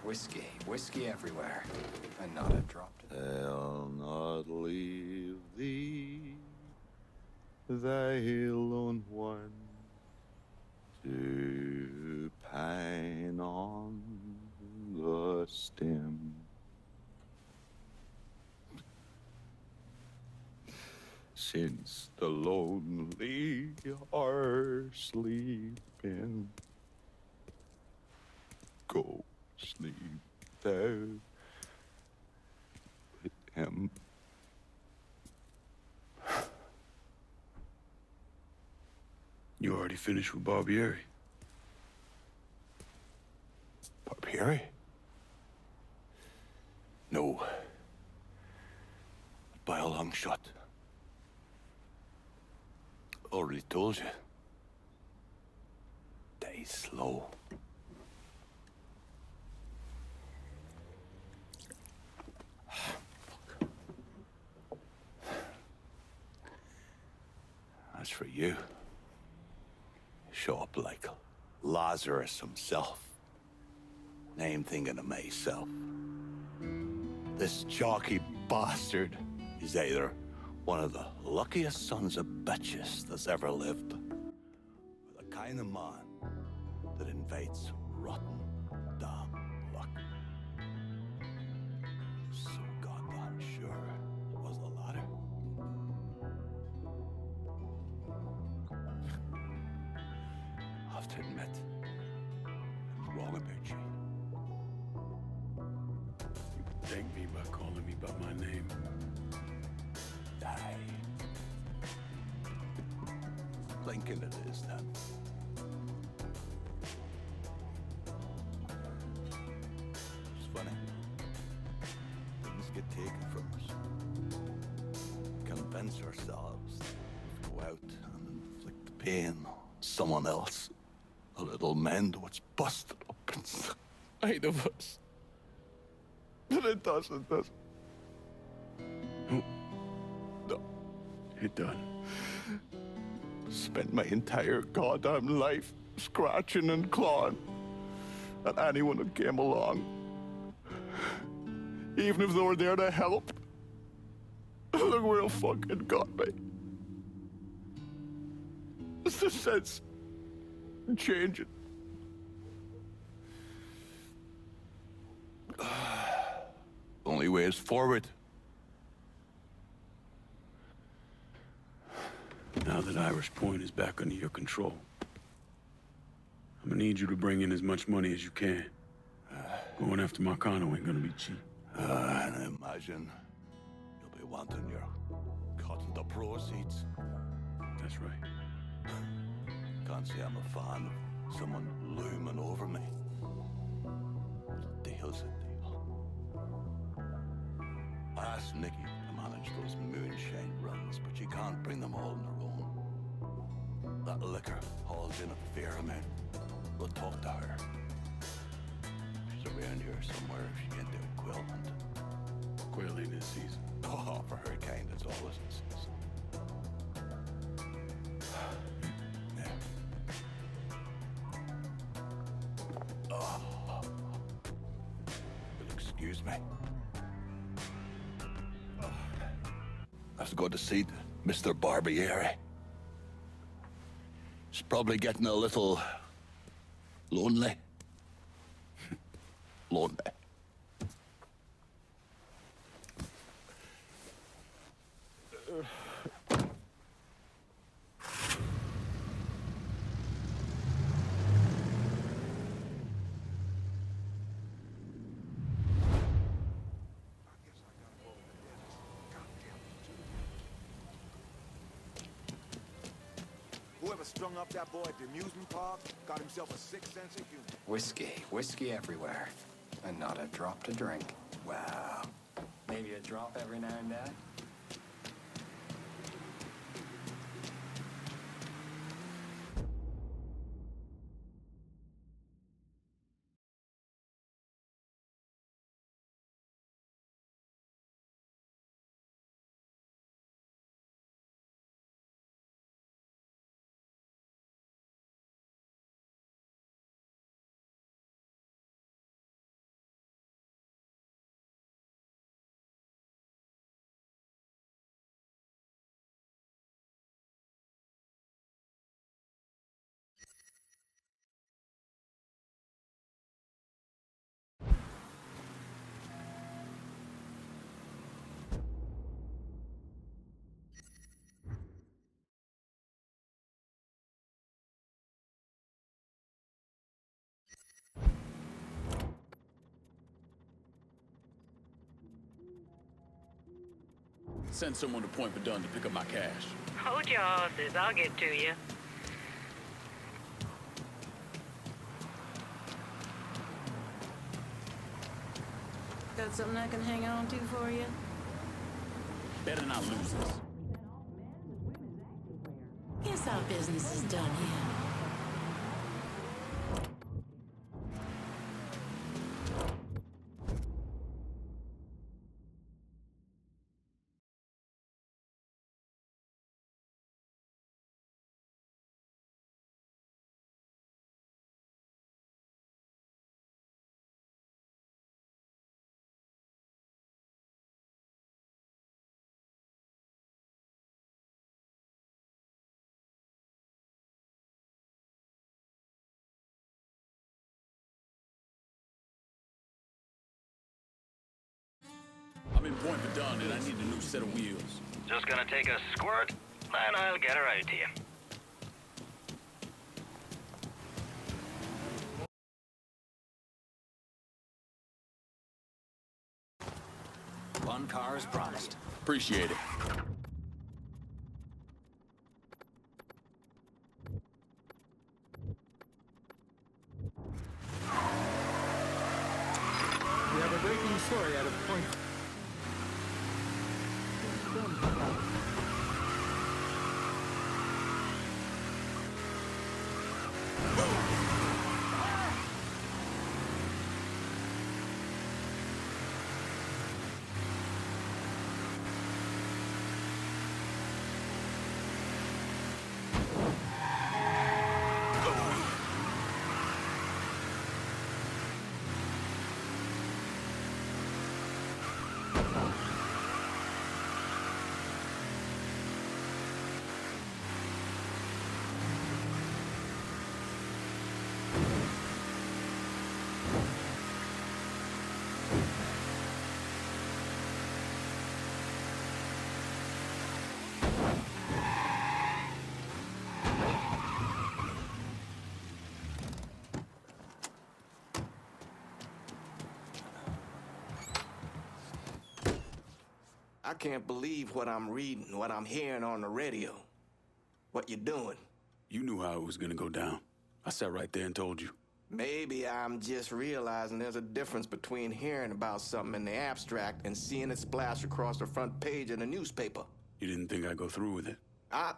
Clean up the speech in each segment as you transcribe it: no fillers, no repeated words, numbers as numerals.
Whiskey everywhere, and not a drop to I'll not leave thee, thy lone one, to pine on the stem. Since the lonely are sleeping, go sleep thou with him. You already finished with Barbieri? Barbieri? No. By a long shot. Already told you. Die slow. As for you, show up like Lazarus himself. And I'm thinking of myself. This jockey bastard is either one of the luckiest sons of bitches that's ever lived, or the kind of man that invites rotten damn luck. So goddamn sure it was the latter. I have to admit, I'm wrong about you. You thank me by calling me by my name. Aye. Thinking it is then. It's funny. Things get taken from us. Convince ourselves to go out and inflict the pain on someone else. A little mend what's busted up inside of us. But it doesn't. No. It done. Spent my entire goddamn life scratching and clawing at anyone who came along. Even if they were there to help. Look where it fucking got me. It's the sense changing. Only way is forward. Now that Irish Point is back under your control, I'm gonna need you to bring in as much money as you can. Going after Marcano ain't gonna be cheap. And I imagine you'll be wanting your cut of the proceeds. That's right. Can't say I'm a fan of someone looming over me. The deal's a deal. I asked Nikki to manage those moonshine runs, but she can't bring them all on her own. That liquor hauls in a fair amount. We'll talk to her. She's around here somewhere if she can't do a quill hunt. Quail ain't this season. Oh, for her kind, it's always in season. Yeah. Oh. You'll excuse me. I have to go to see Mr. Barbieri. He's probably getting a little lonely. Lonely. Whoever strung up that boy at the amusement park got himself a sick sense of humor. Whiskey everywhere, and not a drop to drink. Wow. Maybe a drop every now and then. Send someone to Point Verdun to pick up my cash. Hold your horses. I'll get to you. Got something I can hang on to for you? Better not lose this. Guess our business is done here. I'm in Point Verdun and I need a new set of wheels. Just gonna take a squirt, and I'll get her out to you. One car as promised. Appreciate it. We have a breaking story out of Point. I can't believe what I'm reading, what I'm hearing on the radio. What you doing? You knew how it was gonna go down. I sat right there and told you. Maybe I'm just realizing there's a difference between hearing about something in the abstract and seeing it splashed across the front page of the newspaper. You didn't think I'd go through with it. I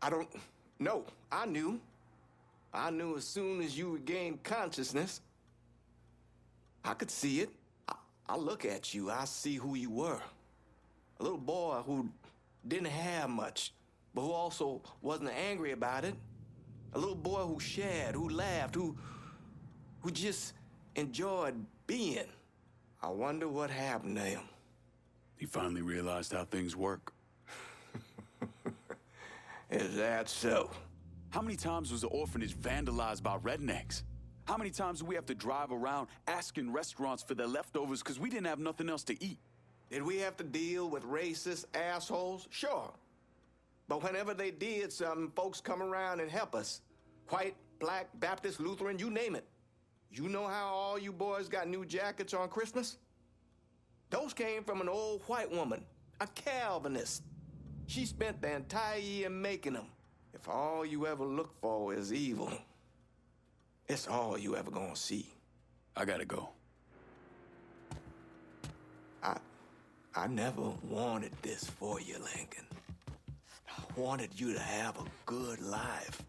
don't know. I knew. I knew as soon as you regained consciousness. I could see it. I look at you, I see who you were. A little boy who didn't have much, but who also wasn't angry about it. A little boy who shared, who laughed, who just enjoyed being. I wonder what happened to him. He finally realized how things work. Is that so? How many times was the orphanage vandalized by rednecks? How many times do we have to drive around asking restaurants for their leftovers because we didn't have nothing else to eat? Did we have to deal with racist assholes? Sure. But whenever they did something, folks come around and help us. White, black, Baptist, Lutheran, you name it. You know how all you boys got new jackets on Christmas? Those came from an old white woman, a Calvinist. She spent the entire year making them. If all you ever look for is evil, it's all you ever gonna see. I gotta go. I never wanted this for you, Lincoln. I wanted you to have a good life.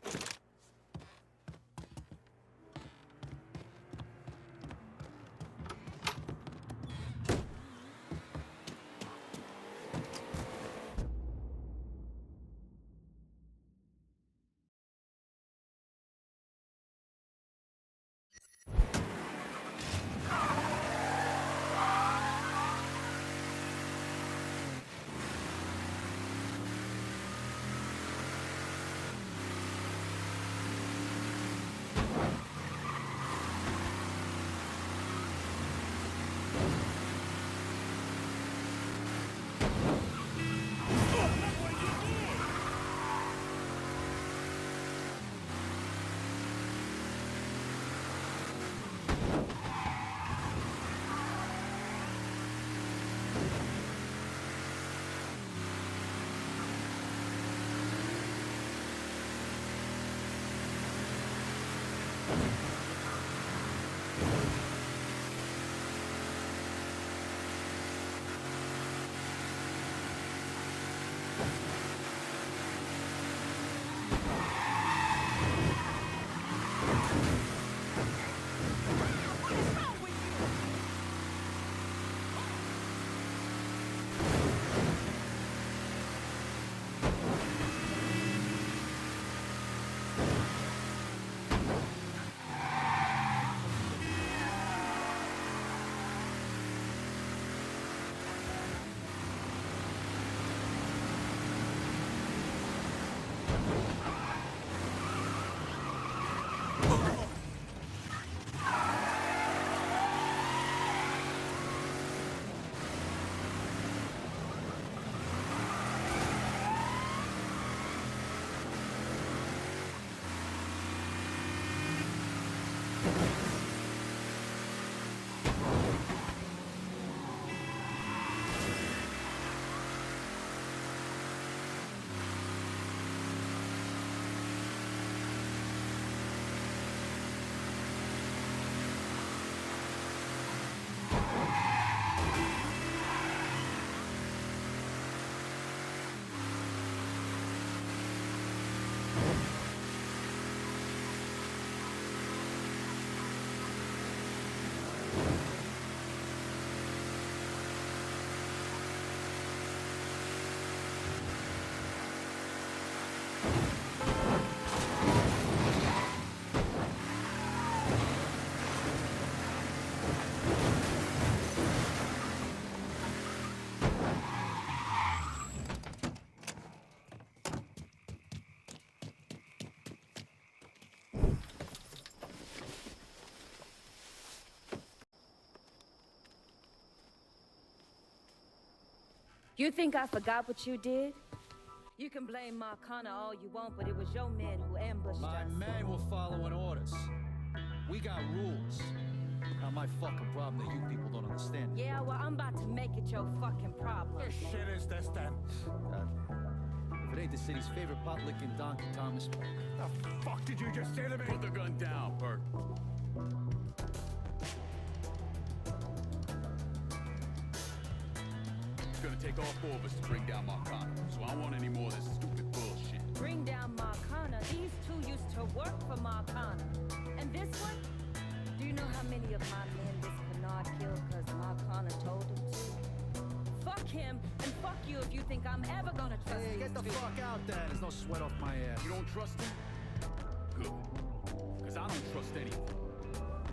You think I forgot what you did? You can blame Marcana all you want, but it was your men who ambushed My us. men were following orders. We got rules. Not my fucking problem that you people don't understand. Yeah, well, I'm about to make it your fucking problem. What shit is this then? If it ain't the city's favorite pot-licking donkey, Thomas. The fuck did you just say to me? Put the gun down, Bert. It's gonna take all four of us to bring down Marcano, so I don't want any more of this stupid bullshit. Bring down Marcana. These two used to work for Marcana. And this one? Do you know how many of my men this Bernard killed because Marcana told him to? Fuck him, and fuck you if you think I'm ever gonna trust Hey, these get the two. fuck out there. There's no sweat off my ass. You don't trust him? Good. Because I don't trust anyone.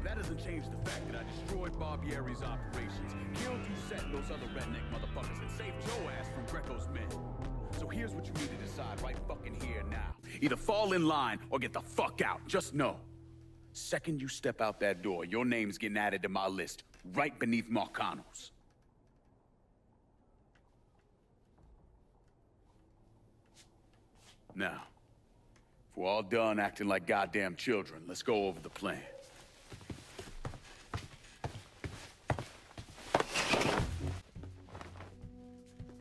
That doesn't change the fact that I destroyed Barbieri's operations, killed Doucette and those other redneck motherfuckers, and saved your ass from Greco's men. So here's what you need to decide right fucking here now. Either fall in line or get the fuck out. Just know. Second you step out that door, your name's getting added to my list, right beneath Marcano's. Now, if we're all done acting like goddamn children, let's go over the plan.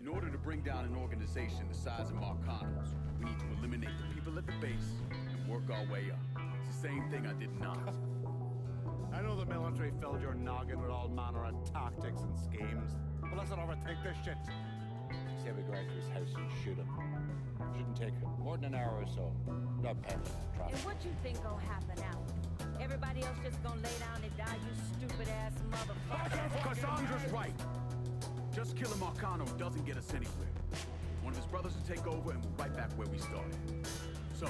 In order to bring down an organization the size of Marcano's, we need to eliminate the people at the base and work our way up. It's the same thing I did not. I know the military filled your noggin with all manner of tactics and schemes, but let's not overthink this shit. Say we go out to his house and shoot him. Shouldn't take more than an hour or so. Not pending And traffic. what you think gonna happen now? Everybody else just gonna lay down and die, you stupid ass motherfucker. Cassandra's right. Just killing Marcano doesn't get us anywhere. One of his brothers will take over and we're right back where we started. So,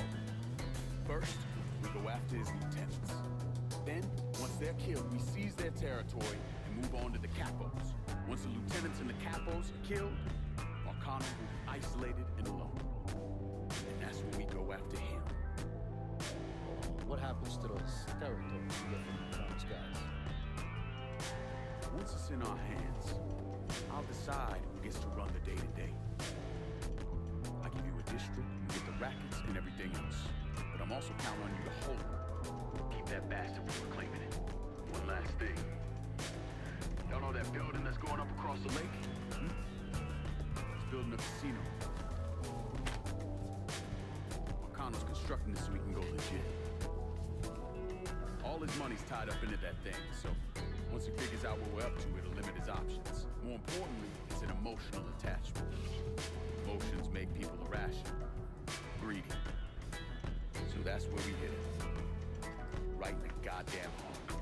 first, we go after his lieutenants. Then, once they're killed, we seize their territory and move on to the capos. Once the lieutenants and the capos are killed, Marcano will be isolated and alone. And that's when we go after him. What happens to those territories you get from the Crown's guys? Once it's in our hands, I'll decide who gets to run the day-to-day. I give you a district, you get the rackets and everything else. But I'm also counting on you to hold it. Keep that bastard from reclaiming it. One last thing. Y'all know that building that's going up across the lake? It's building a casino. Marcano's constructing this so we can go legit. All his money's tied up into that thing, so once he figures out what we're up to, it'll limit his options. More importantly, it's an emotional attachment. Emotions make people irrational, greedy. So that's where we hit it. Right in the goddamn heart.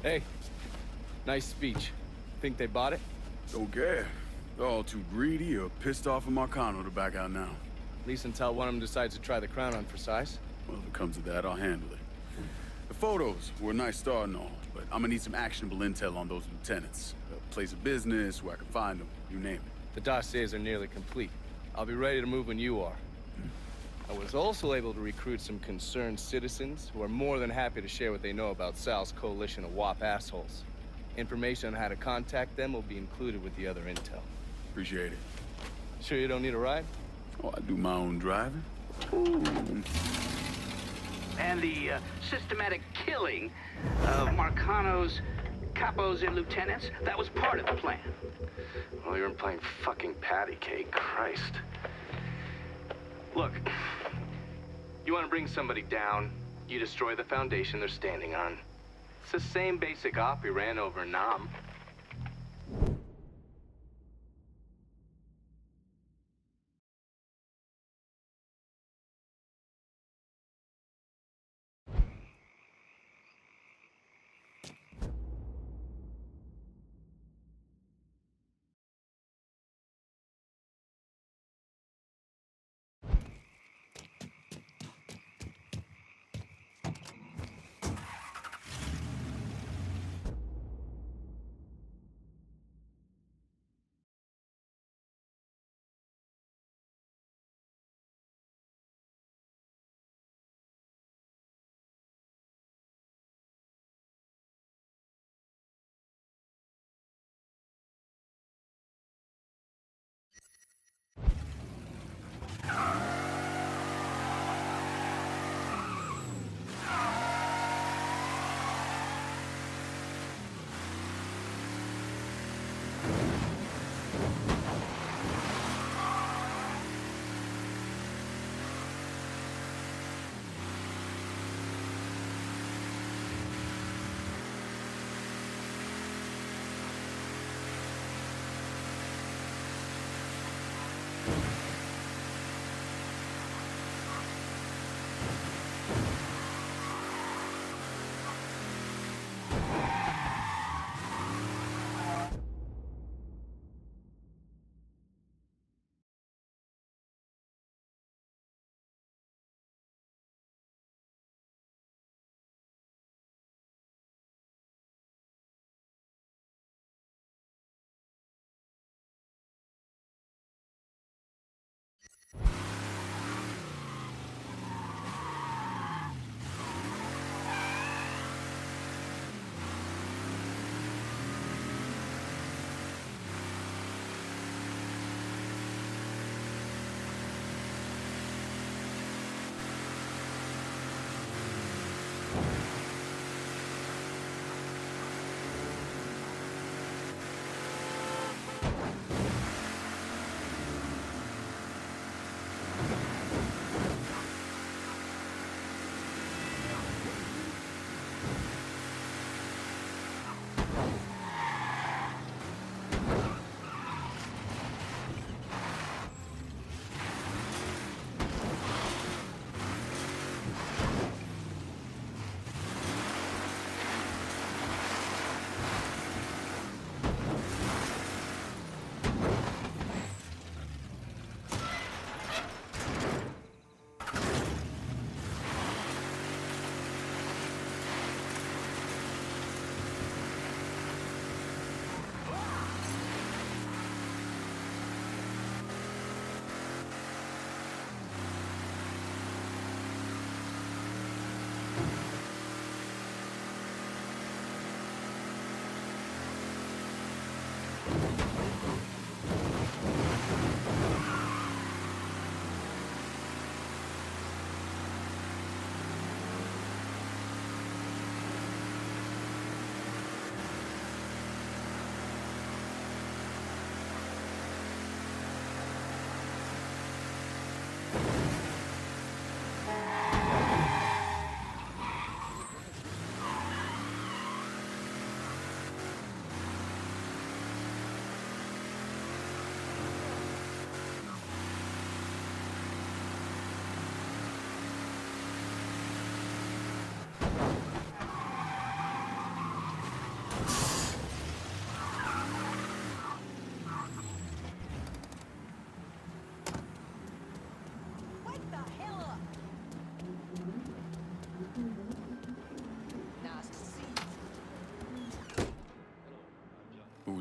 Hey, nice speech. Think they bought it? Don't care. They're all too greedy or pissed off at Marcano to back out now. At least until one of them decides to try the crown on for size. Well, if it comes to that, I'll handle it. The photos were a nice start and all, but I'm gonna need some actionable intel on those lieutenants. A place of business, where I can find them, you name it. The dossiers are nearly complete. I'll be ready to move when you are. I was also able to recruit some concerned citizens who are more than happy to share what they know about Sal's coalition of WAP assholes. Information on how to contact them will be included with the other intel. Appreciate it. Sure you don't need a ride? Oh, I do my own driving. And the systematic killing of Marcano's capos and lieutenants, that was part of the plan. Well, you weren't playing fucking patty cake, Christ. Look, you want to bring somebody down, you destroy the foundation they're standing on. It's the same basic op we ran over Nam.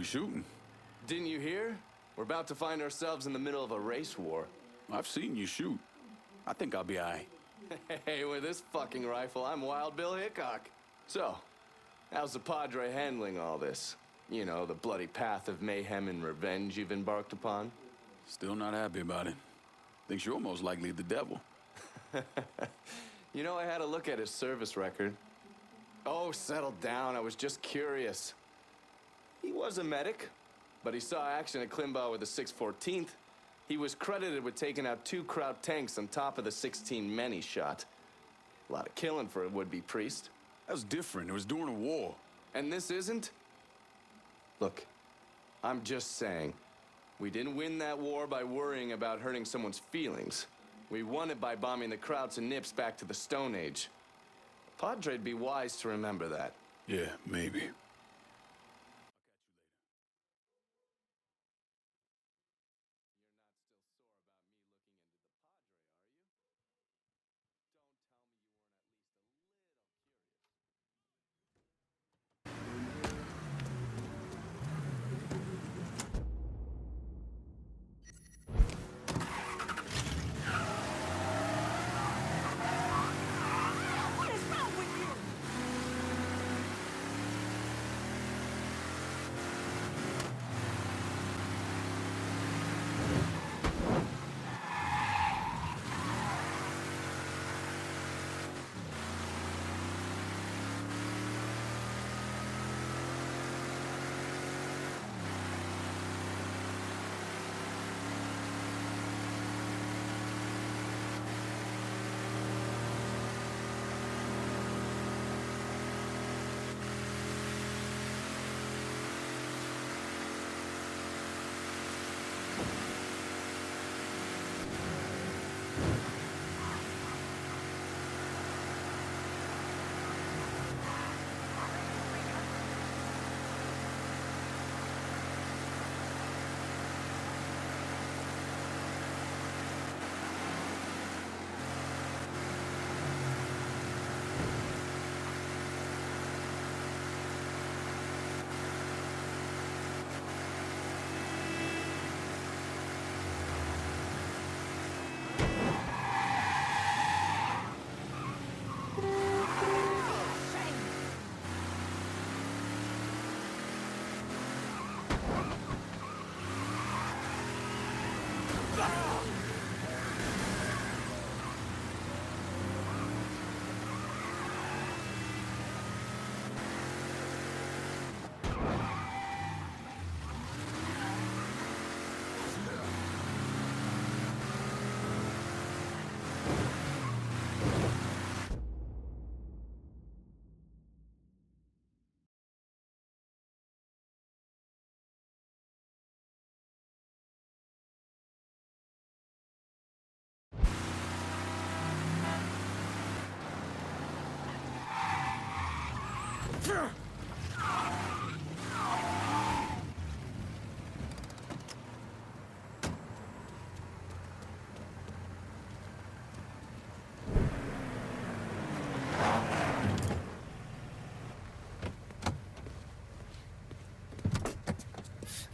shooting. Didn't you hear? We're about to find ourselves in the middle of a race war. I've seen you shoot. I think I'll be all right. Hey, with this fucking rifle, I'm Wild Bill Hickok. So, how's the Padre handling all this? You know, the bloody path of mayhem and revenge you've embarked upon? Still not happy about it. Thinks you're most likely the devil. You know, I had a look at his service record. Oh, settle down. I was just curious. He was a medic, but he saw action at Klimbaugh with the 614th. He was credited with taking out 2 Kraut tanks on top of the 16 men he shot. A lot of killing for a would-be priest. That's different. It was during a war. And this isn't? Look, I'm just saying, we didn't win that war by worrying about hurting someone's feelings. We won it by bombing the Krauts and Nips back to the Stone Age. Padre'd be wise to remember that. Yeah, maybe. What is wrong with you?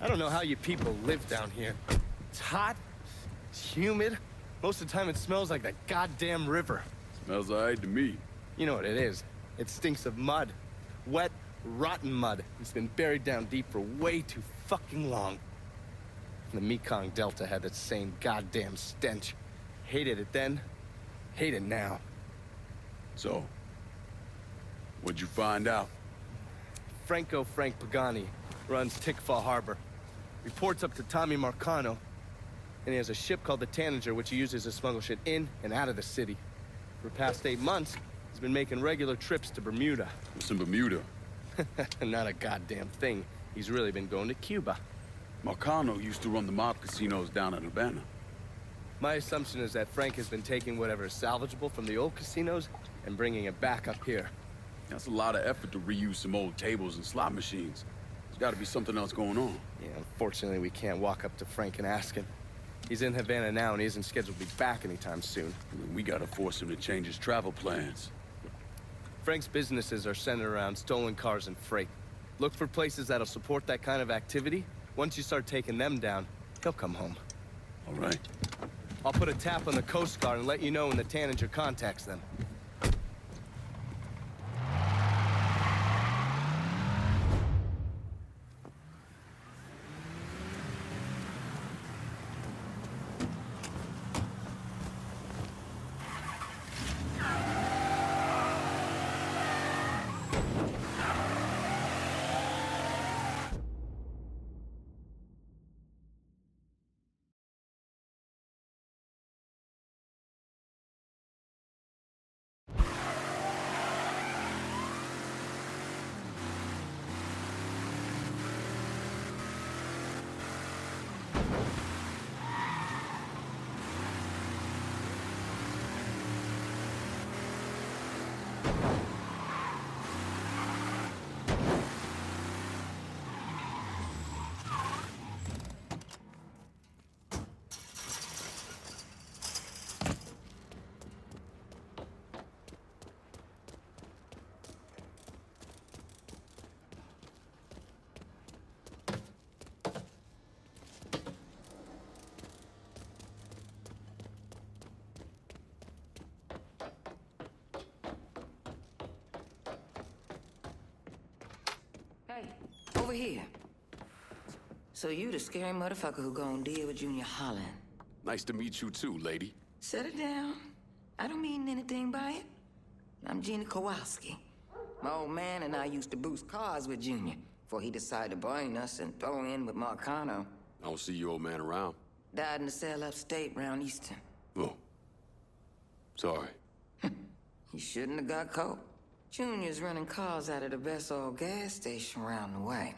I don't know how you people live down here. It's hot, it's humid. Most of the time it smells like that goddamn river. Smells all right to me. You know what it is. It stinks of mud. Wet, rotten mud. It's been buried down deep for way too fucking long. The Mekong Delta had that same goddamn stench. Hated it then, hate it now. So, what'd you find out? Frank Pagani runs Tikfa Harbor. Reports up to Tommy Marcano, and he has a ship called the Tanager, which he uses to smuggle shit in and out of the city. For the past 8 months, he's been making regular trips to Bermuda. What's in Bermuda? Not a goddamn thing. He's really been going to Cuba. Marcano used to run the mob casinos down in Havana. My assumption is that Frank has been taking whatever is salvageable from the old casinos and bringing it back up here. That's a lot of effort to reuse some old tables and slot machines. There's gotta be something else going on. Yeah, unfortunately, we can't walk up to Frank and ask him. He's in Havana now, and he isn't scheduled to be back anytime soon. We gotta force him to change his travel plans. Frank's businesses are centered around stolen cars and freight. Look for places that'll support that kind of activity. Once you start taking them down, he'll come home. All right. I'll put a tap on the Coast Guard and let you know when the Tanager contacts them. Hey, over here. So you the scary motherfucker who gonna deal with Junior Holland. Nice to meet you too, lady. Set it down. I don't mean anything by it. I'm Gina Kowalski. My old man and I used to boost cars with Junior before he decided to burn us and throw in with Marcano. I don't see your old man around. Died in a cell upstate round Easton. Oh. Sorry. He shouldn't have got caught. Junior's running cars out of the best old gas station around the way.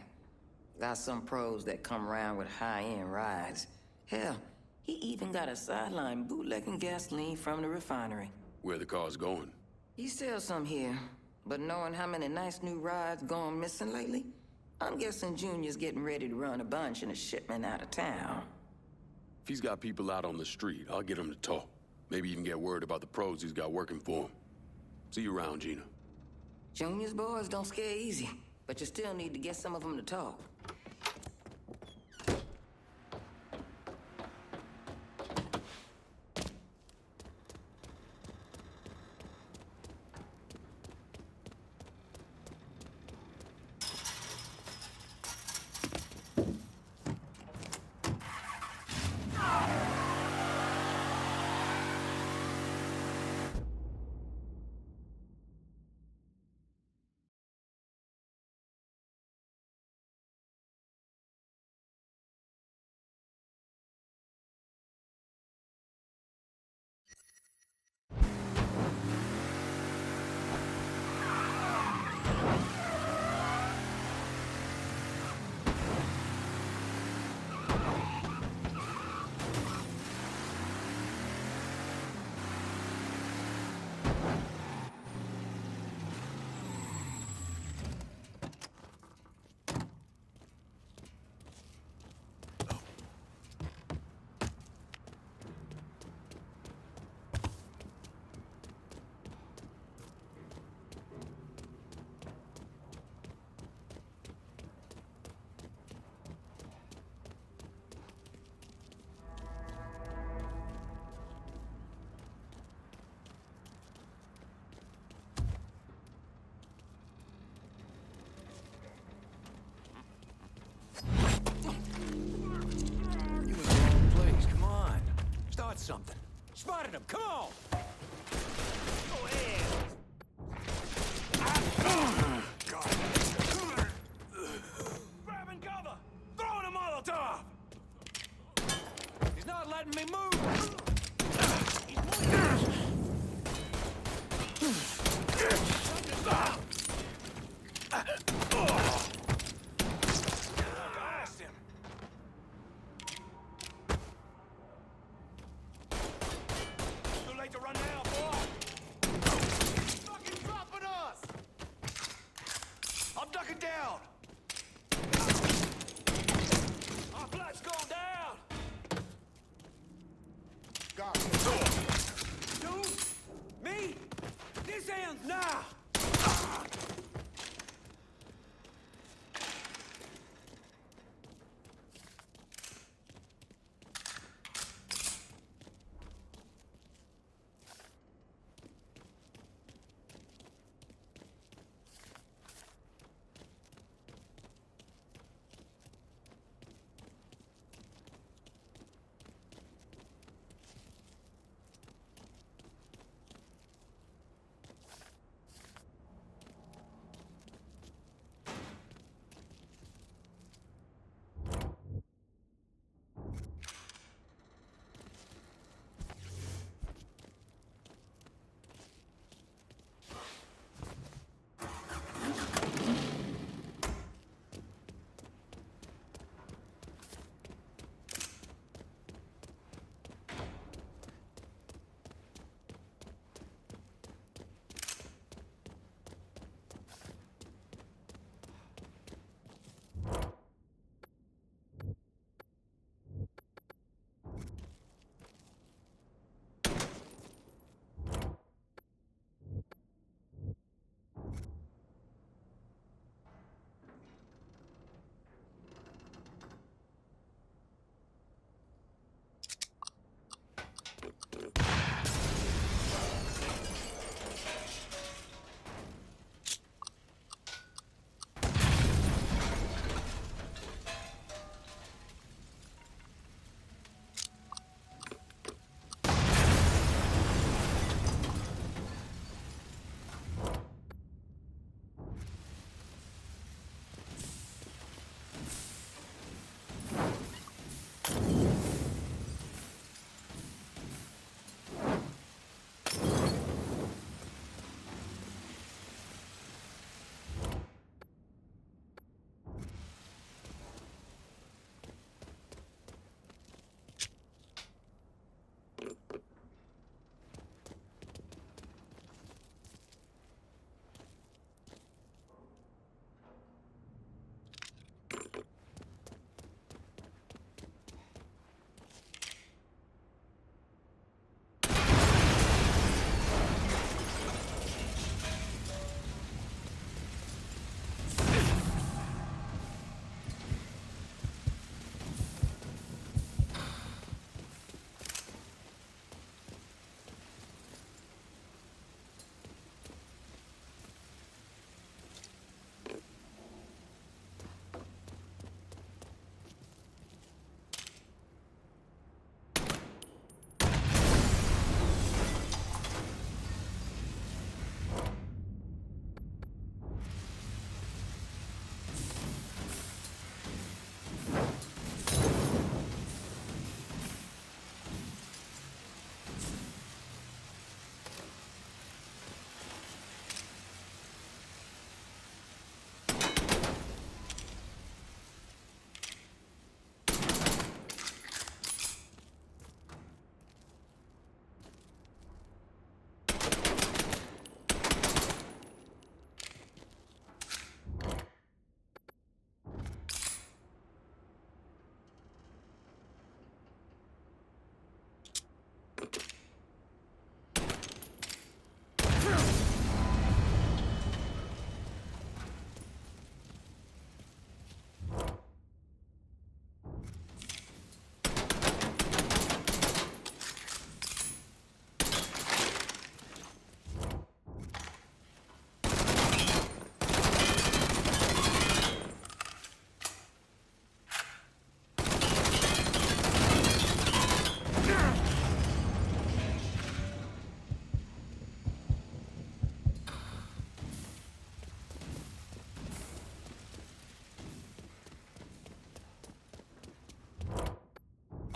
Got some pros that come around with high-end rides. Hell, he even got a sideline bootlegging gasoline from the refinery. Where the car's going? He sells some here, but knowing how many nice new rides gone missing lately, I'm guessing Junior's getting ready to run a bunch in a shipment out of town. If he's got people out on the street, I'll get him to talk. Maybe even get word about the pros he's got working for him. See you around, Gina. Junior's boys don't scare easy, but you still need to get some of them to talk. Something. Spotted him. Come on. Go ahead. Grabbing cover. Throwing a Molotov. He's not letting me move.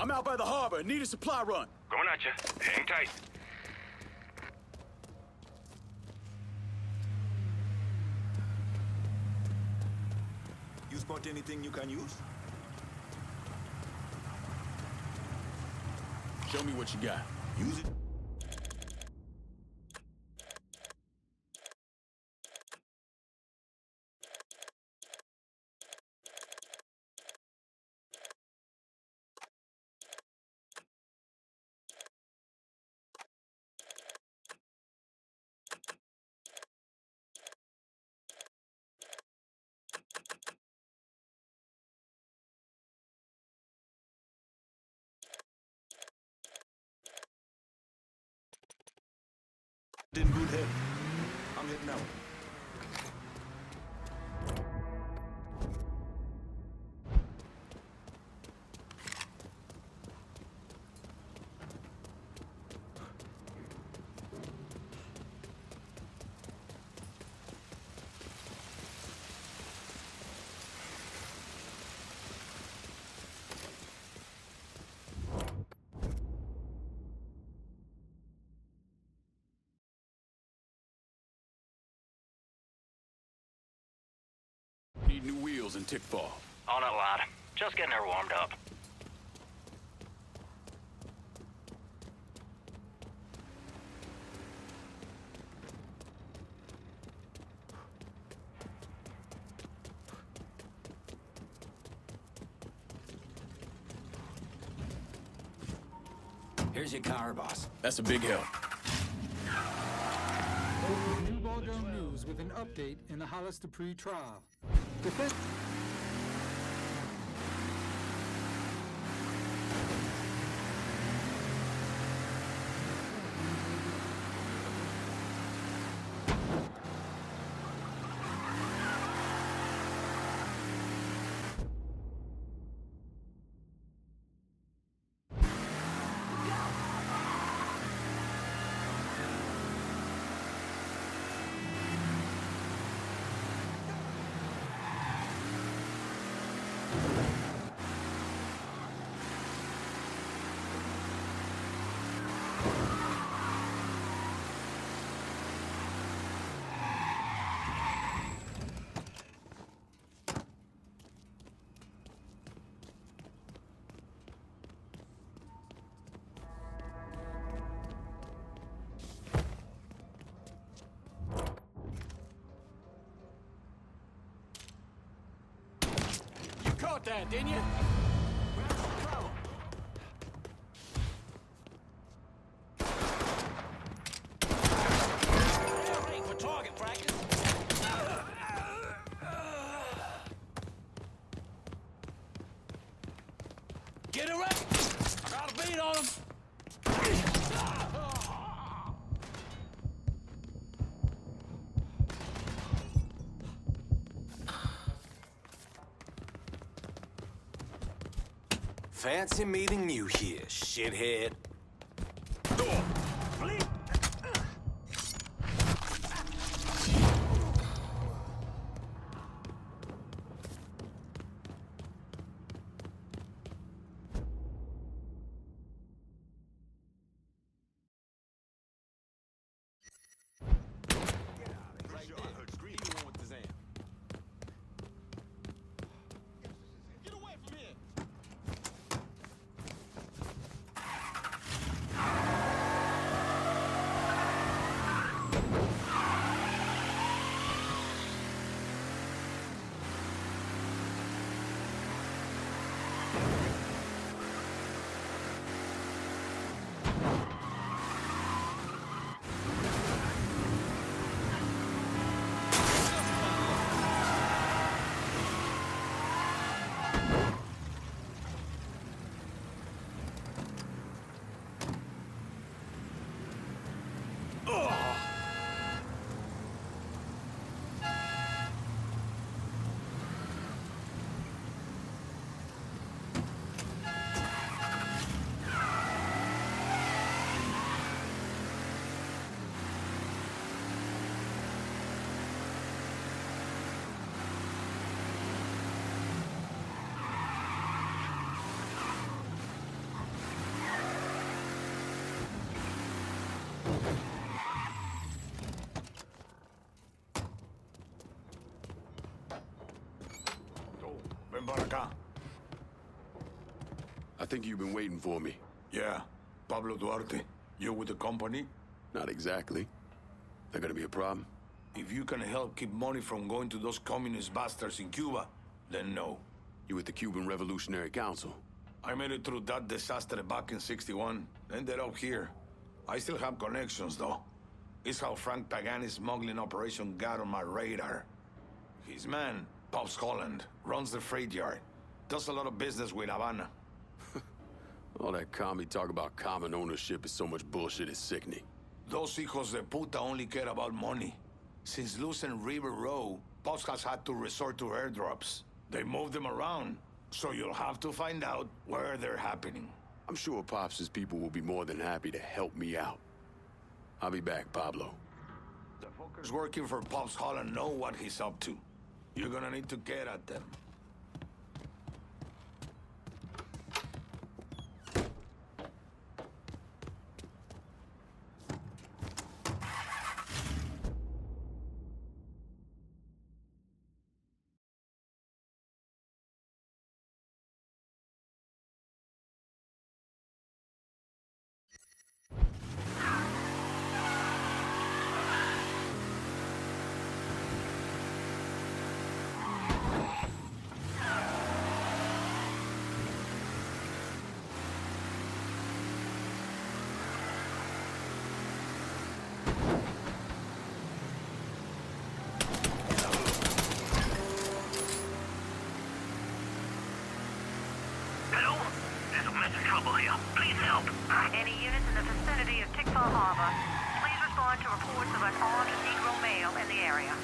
I'm out by the harbor. Need a supply run. Going at you. Hang tight. You spot anything you can use? Show me what you got. Use it. In good head. I'm heading out. Need new wheels and Tickfall. On it, lad. Just getting her warmed up. Here's your car, boss. That's a big help. New Ballgame News with an update in the Hollister pre-trial. Defense. Caught that, didn't you? Ready for target practice. Get it right. Got a beat on him. Fancy meeting you here, shithead. think you've been waiting for me. Yeah. Pablo Duarte, you with the company? Not exactly. That gonna be a problem? If you can help keep money from going to those communist bastards in Cuba, then no. You with the Cuban Revolutionary Council? I made it through that disaster back in '61. Ended up here. I still have connections, though. It's how Frank Pagani's smuggling operation got on my radar. His man, Pops Holland, runs the freight yard. Does a lot of business with Havana. All that commie talk about common ownership is so much bullshit, it's sickening. Those hijos de puta only care about money. Since losing River Row, Pops has had to resort to airdrops. They move them around, so you'll have to find out where they're happening. I'm sure Pops' people will be more than happy to help me out. I'll be back, Pablo. The fuckers working for Pops Holland know what he's up to. You're gonna need to get at them. Any units in the vicinity of Tickfall Harbor, please respond to reports of an armed Negro male in the area.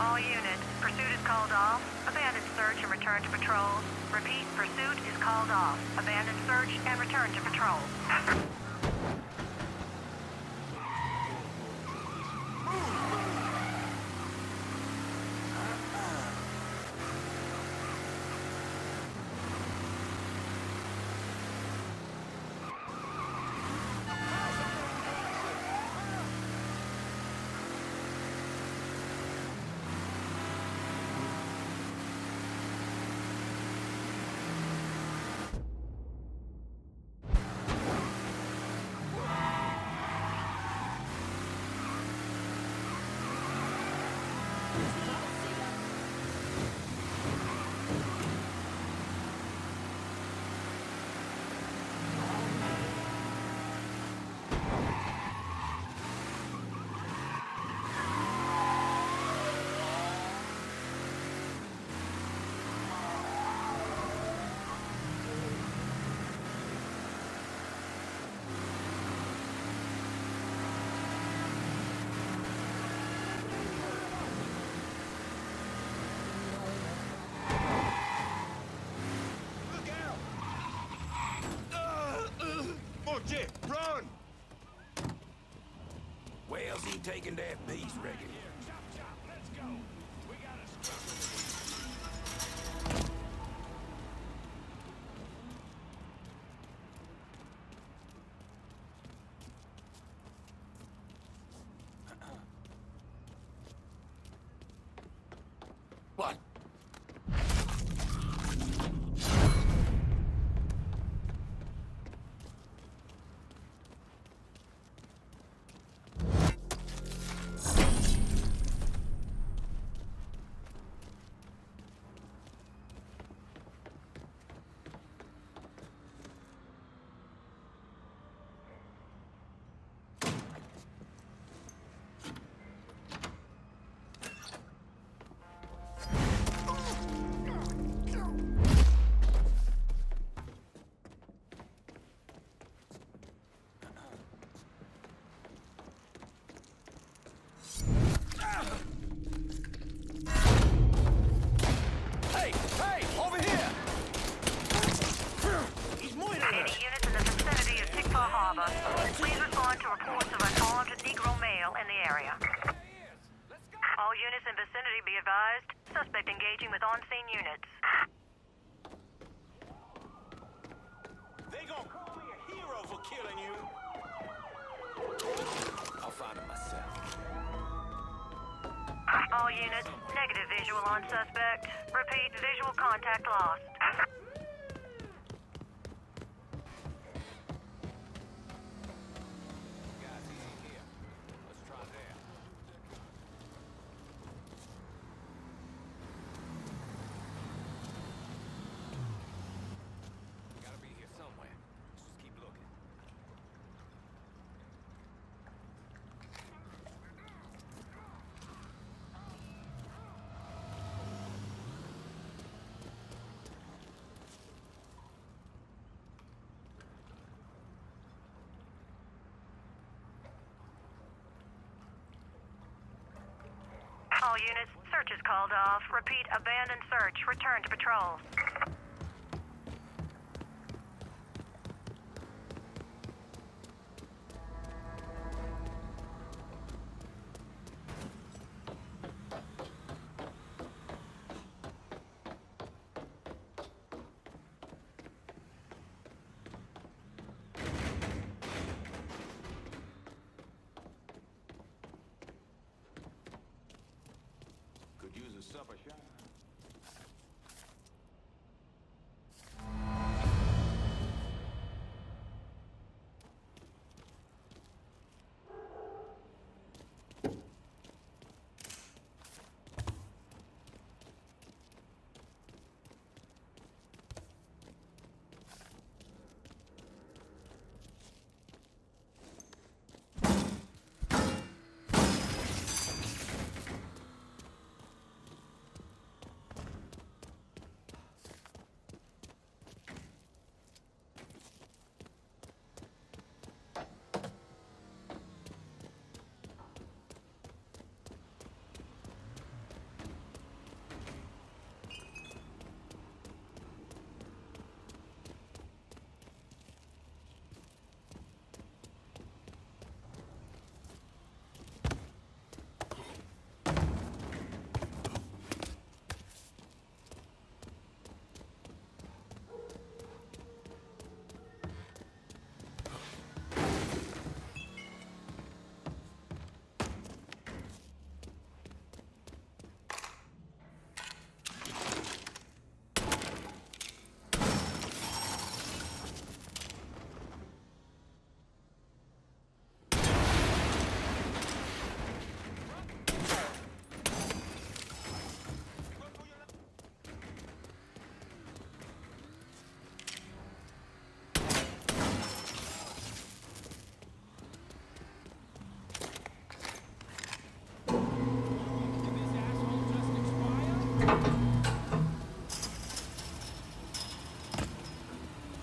All units, pursuit is called off. Abandon search and return to patrol. Repeat, pursuit is called off. Abandon search and return to patrol. Jit, run! Where's he taking that beast, reckon? Let's go. We What? units in vicinity be advised. Suspect engaging with on-scene units. They gonna call me a hero for killing you. I'll find him myself. All units, negative visual on suspect. Repeat, visual contact lost. Gotta be here somewhere. Let's just keep looking. All units, search is called off. Repeat, abandoned search. Return to patrol. Could use a supper shot.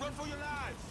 Run for your lives!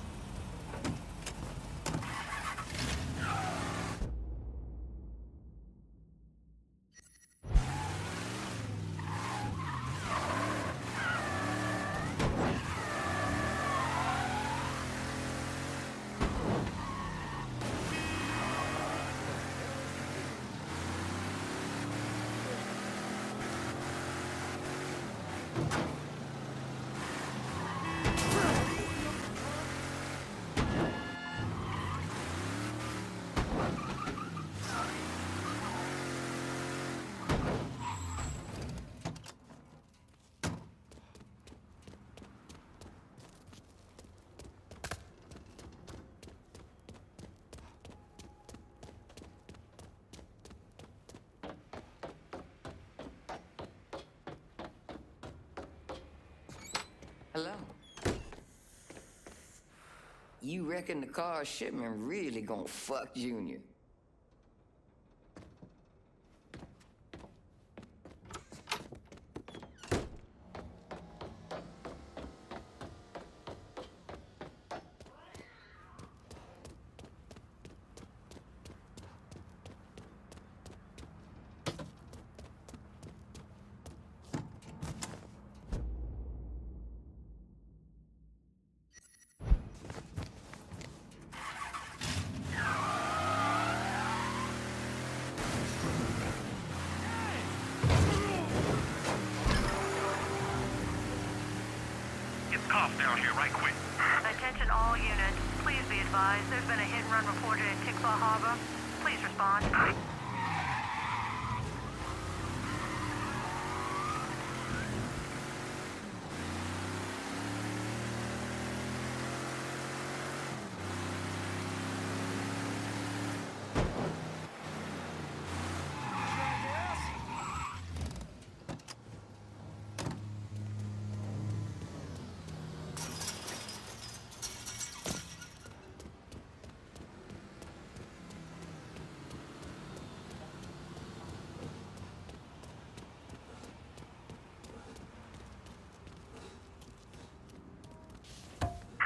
Hello. You reckon the car shipment really gonna fuck Junior? off down here right quick. Attention all units. Please be advised there's been a hit and run reported in Tickfaw Harbor. Please respond.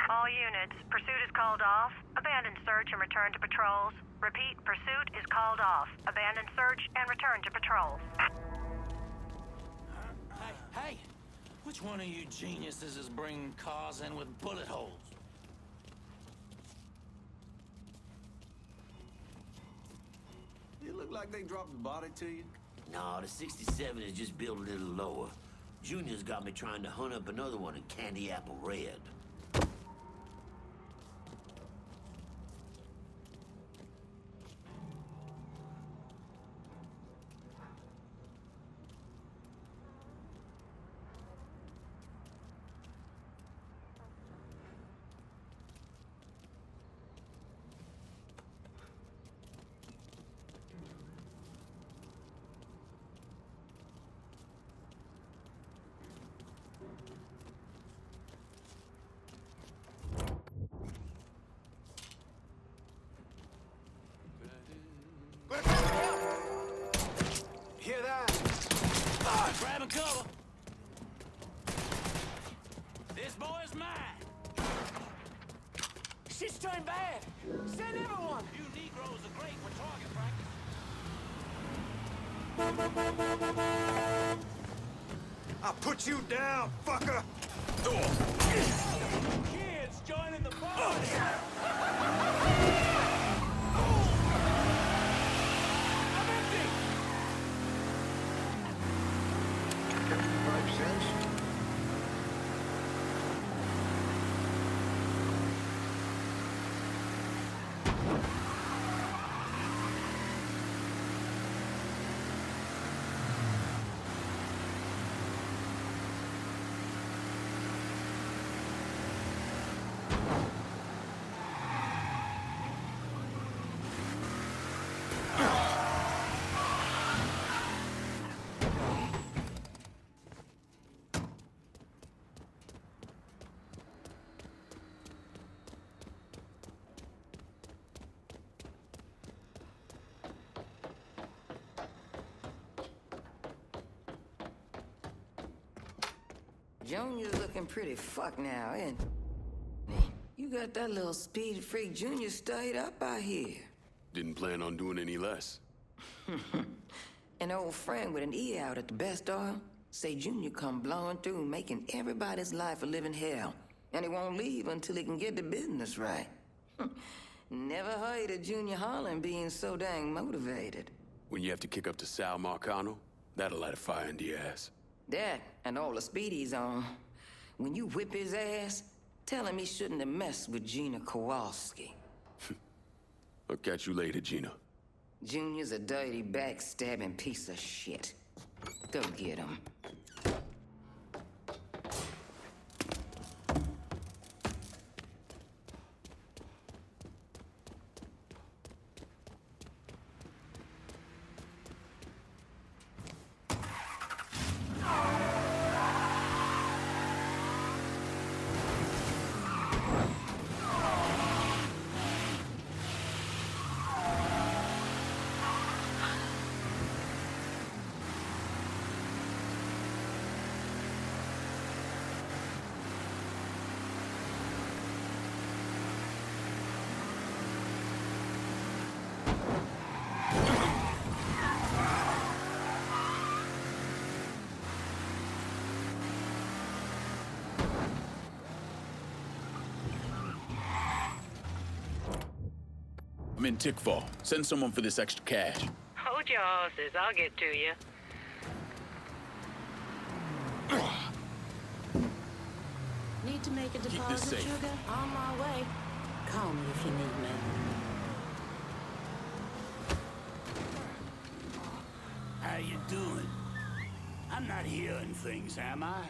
All units, pursuit is called off. Abandon search and return to patrols. Repeat, pursuit is called off. Abandon search and return to patrols. Hey! Which one of you geniuses is bringing cars in with bullet holes? You look like they dropped the body to you. No, the 67 is just built a little lower. Junior's got me trying to hunt up another one in Candy Apple Red. Hear that? Grab and cover! This boy is mine! Shit's turned bad! Send everyone! You Negroes are great for target practice. I'll put you down, fucker! Kids joining the party! I'm empty! 55 cents? Junior's looking pretty fucked now, ain't he? You got that little speed freak Junior stayed up out here. Didn't plan on doing any less. An old friend with an E out at the best oil say Junior come blowing through, making everybody's life a living hell, and he won't leave until he can get the business right. Never heard of Junior Holland being so dang motivated. When you have to kick up to Sal Marcano, that'll light a fire into your ass. That and all the speed he's on. When you whip his ass, tell him he shouldn't have messed with Gina Kowalski. I'll catch you later, Gina. Junior's a dirty, backstabbing piece of shit. Go get him. I'm in Tickfaw. Send someone for this extra cash. Hold your horses. I'll get to you. Need to make a this deposit, safe. sugar? On my way. Call me if you need me. How you doing? I'm not hearing things, am I?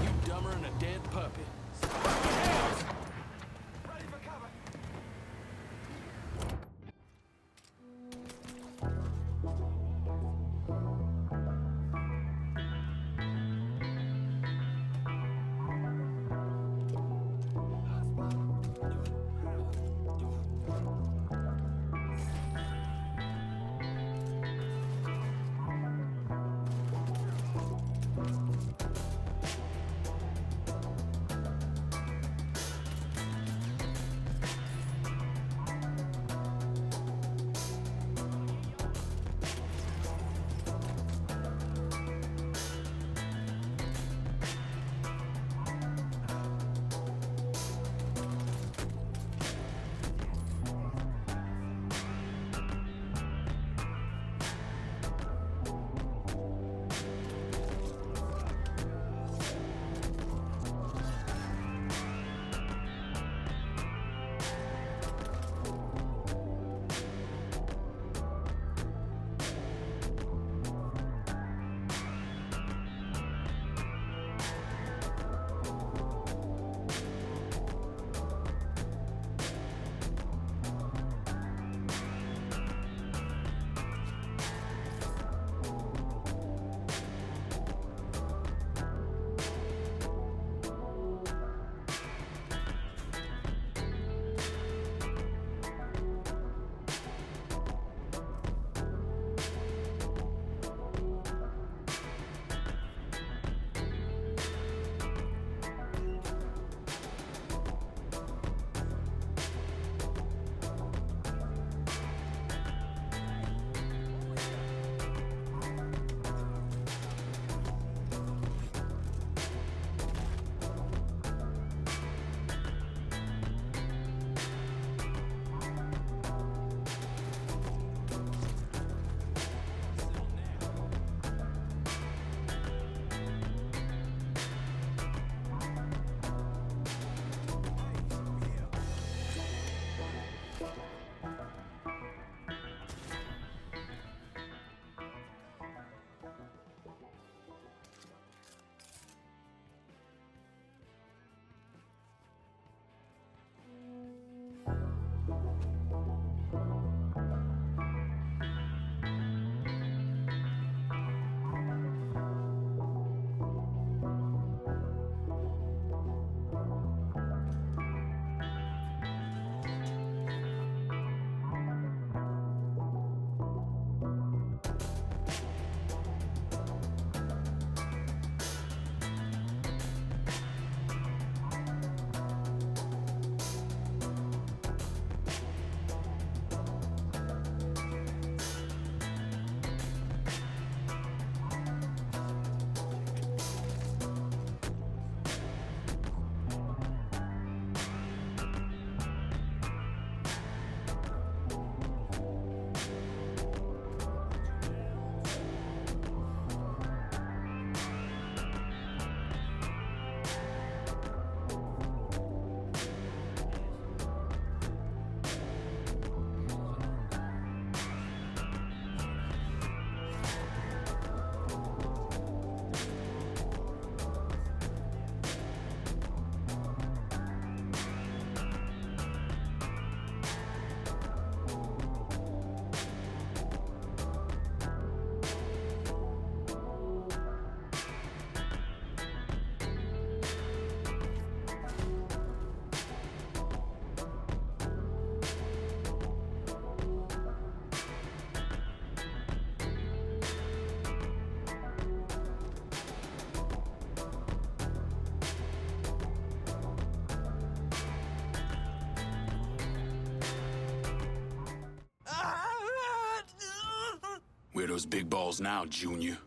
You dumber than a dead puppy. Where are those big balls now, Junior?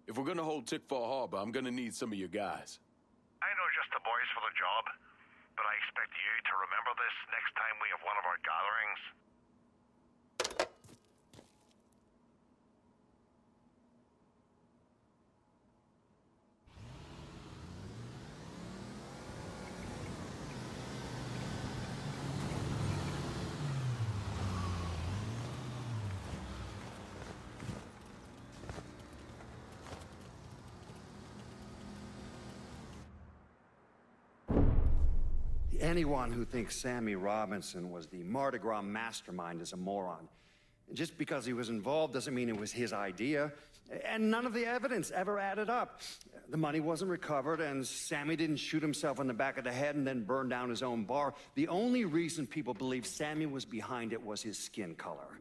If we're gonna hold Tickfall Harbor, I'm gonna need some of your guys. I know just the boys for the job, but I expect you to remember this next time we have one of our gatherings. Anyone who thinks Sammy Robinson was the Mardi Gras mastermind is a moron. Just because he was involved doesn't mean it was his idea. And none of the evidence ever added up. The money wasn't recovered, and Sammy didn't shoot himself in the back of the head and then burn down his own bar. The only reason people believe Sammy was behind it was his skin color.